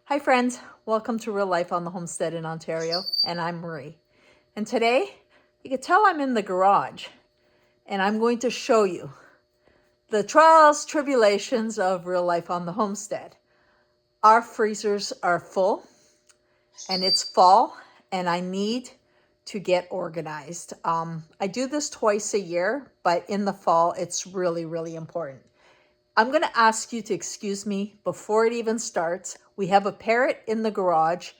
Hi friends, welcome to Real Life on the Homestead in Ontario, and I'm Marie. And today, you can tell I'm in the garage, and I'm going to show you the trials, tribulations of real life on the homestead. Our freezers are full, and it's fall, and I need to get organized. I do this twice a year, but in the fall, it's really, really important. I'm going to ask you to excuse me before it even starts. We have a parrot in the garage.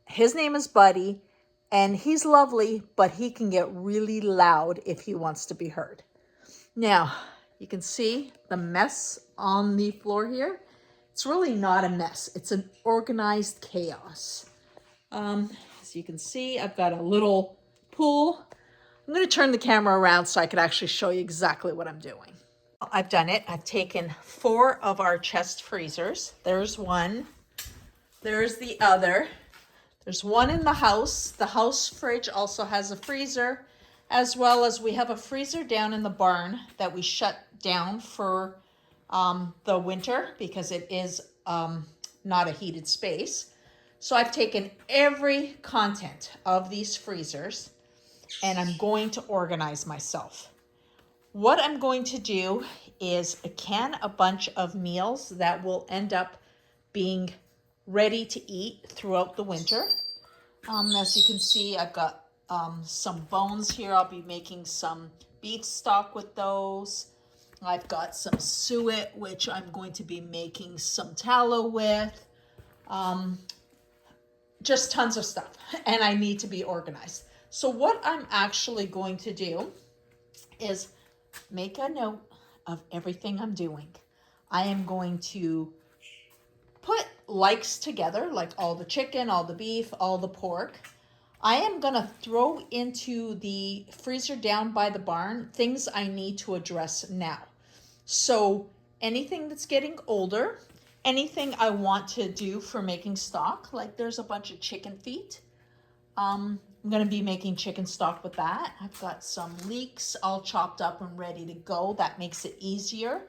His name is Buddy, and he's lovely, but he can get really loud if he wants to be heard. Now, you can see the mess on the floor here. It's really not a mess. It's an organized chaos. As you can see, I've got a little pool. I'm going to turn the camera around so I can actually show you exactly what I'm doing. I've done it. I've taken 4 of our chest freezers. There's one. There's the other. There's one in the house. The house fridge also has a freezer, as well as we have a freezer down in the barn that we shut down for the winter because it is not a heated space. So I've taken every content of these freezers and I'm going to organize myself. What I'm going to do is can a bunch of meals that will end up being ready to eat throughout the winter. As you can see, I've got some bones here. I'll be making some beef stock with those. I've got some suet, which I'm going to be making some tallow with. Just tons of stuff, and I need to be organized. So what I'm actually going to do is make a note of everything I'm doing. I am going to put likes together, like all the chicken, all the beef, all the pork. I am going to throw into the freezer down by the barn things I need to address now. So anything that's getting older, anything I want to do for making stock, like there's a bunch of chicken feet. I'm going to be making chicken stock with that. I've got some leeks all chopped up and ready to go. That makes it easier.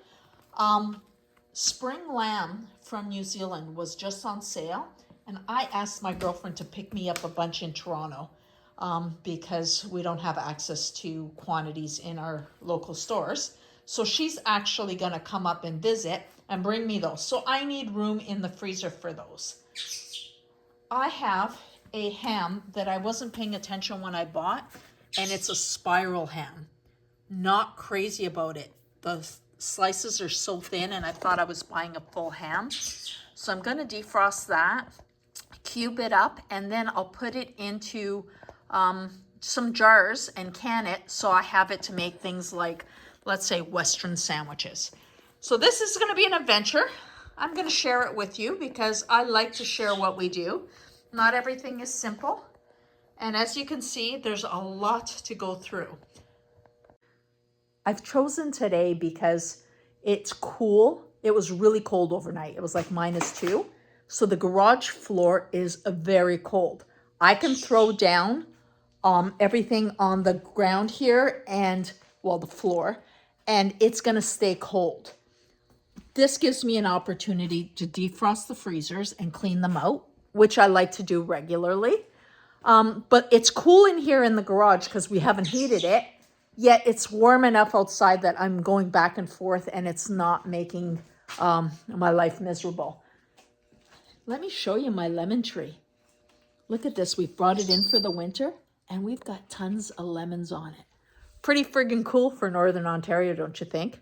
Spring lamb from New Zealand was just on sale, and I asked my girlfriend to pick me up a bunch in Toronto because we don't have access to quantities in our local stores. So she's actually going to come up and visit and bring me those. So I need room in the freezer for those. I have a ham that I wasn't paying attention when I bought, and it's a spiral ham. Not crazy about it. The slices are so thin, and I thought I was buying a full ham. So I'm going to defrost that, cube it up, and then I'll put it into some jars and can it so I have it to make things like, let's say, Western sandwiches. So this is going to be an adventure. I'm going to share it with you because I like to share what we do. Not everything is simple. And as you can see, there's a lot to go through. I've chosen today because it's cool. It was really cold overnight. It was like -2. So the garage floor is very cold. I can throw down everything on the ground here and, well, the floor, and it's going to stay cold. This gives me an opportunity to defrost the freezers and clean them out, which I like to do regularly. But it's cool in here in the garage because we haven't heated it, yet it's warm enough outside that I'm going back and forth and it's not making my life miserable. Let me show you my lemon tree. Look at this. We've brought it in for the winter and we've got tons of lemons on it. Pretty friggin' cool for Northern Ontario, don't you think?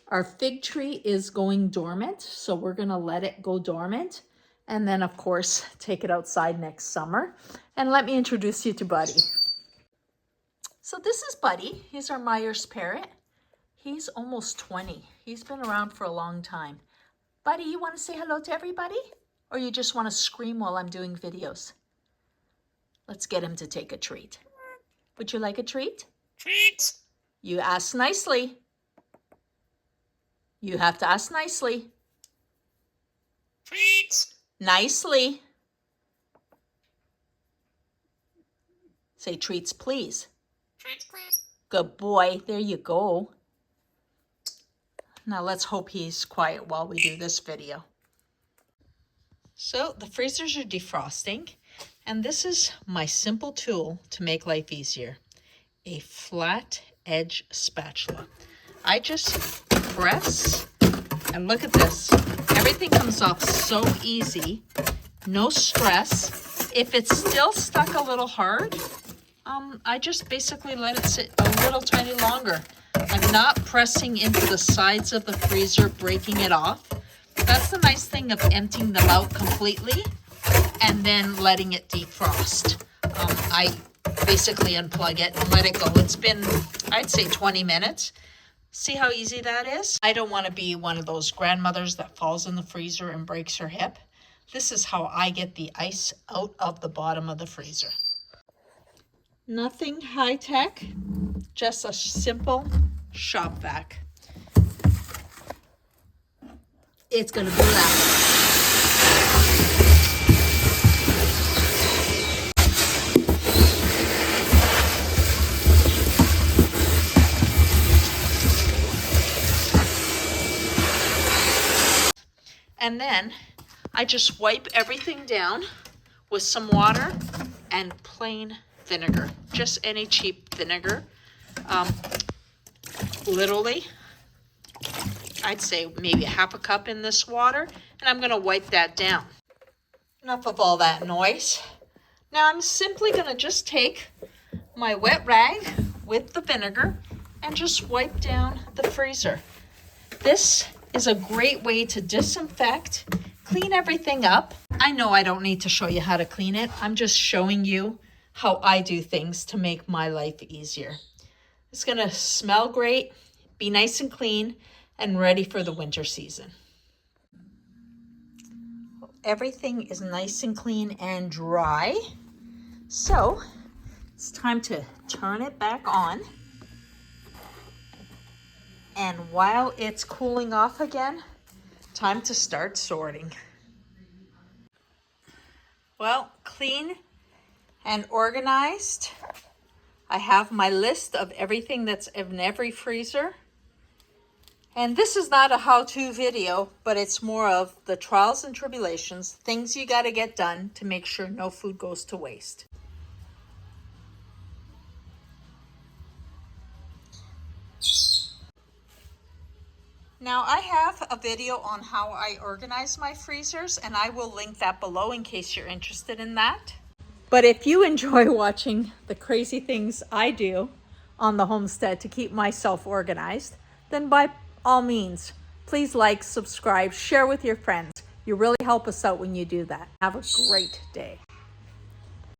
Our fig tree is going dormant, so we're going to let it go dormant. And then, of course, take it outside next summer. And let me introduce you to Buddy. So this is Buddy. He's our Myers parrot. He's almost 20. He's been around for a long time. Buddy, you want to say hello to everybody? Or you just want to scream while I'm doing videos? Let's get him to take a treat. Would you like a treat? Treats. You ask nicely. You have to ask nicely. Treats. Nicely. Say treats, please. Treats, please. Good boy. There you go. Now let's hope he's quiet while we do this video. So the freezers are defrosting, and this is my simple tool to make life easier. A flat edge spatula. I just press, and look at this. Everything comes off so easy, no stress. If it's still stuck a little hard, I just basically let it sit a little tiny longer. I'm not pressing into the sides of the freezer, breaking it off. That's the nice thing of emptying them out completely and then letting it defrost. I basically unplug it and let it go. It's been, I'd say, 20 minutes. See how easy that is? I don't want to be one of those grandmothers that falls in the freezer and breaks her hip. This is how I get the ice out of the bottom of the freezer. Nothing high tech, just a simple shop vac. It's going to be loud. And then I just wipe everything down with some water and plain vinegar, just any cheap vinegar. Literally, I'd say maybe half a cup in this water, and I'm gonna wipe that down. Enough of all that noise. Now I'm simply gonna just take my wet rag with the vinegar and just wipe down the freezer. This is a great way to disinfect, clean everything up. I know I don't need to show you how to clean it. I'm just showing you how I do things to make my life easier. It's gonna smell great, be nice and clean, and ready for the winter season. Everything is nice and clean and dry. So it's time to turn it back on. And while it's cooling off again, time to start sorting. Well, clean and organized. I have my list of everything that's in every freezer. And this is not a how-to video, but it's more of the trials and tribulations, things you got to get done to make sure no food goes to waste. Now I have a video on how I organize my freezers, and I will link that below in case you're interested in that. But if you enjoy watching the crazy things I do on the homestead to keep myself organized, then by all means, please like, subscribe, share with your friends. You really help us out when you do that. Have a great day.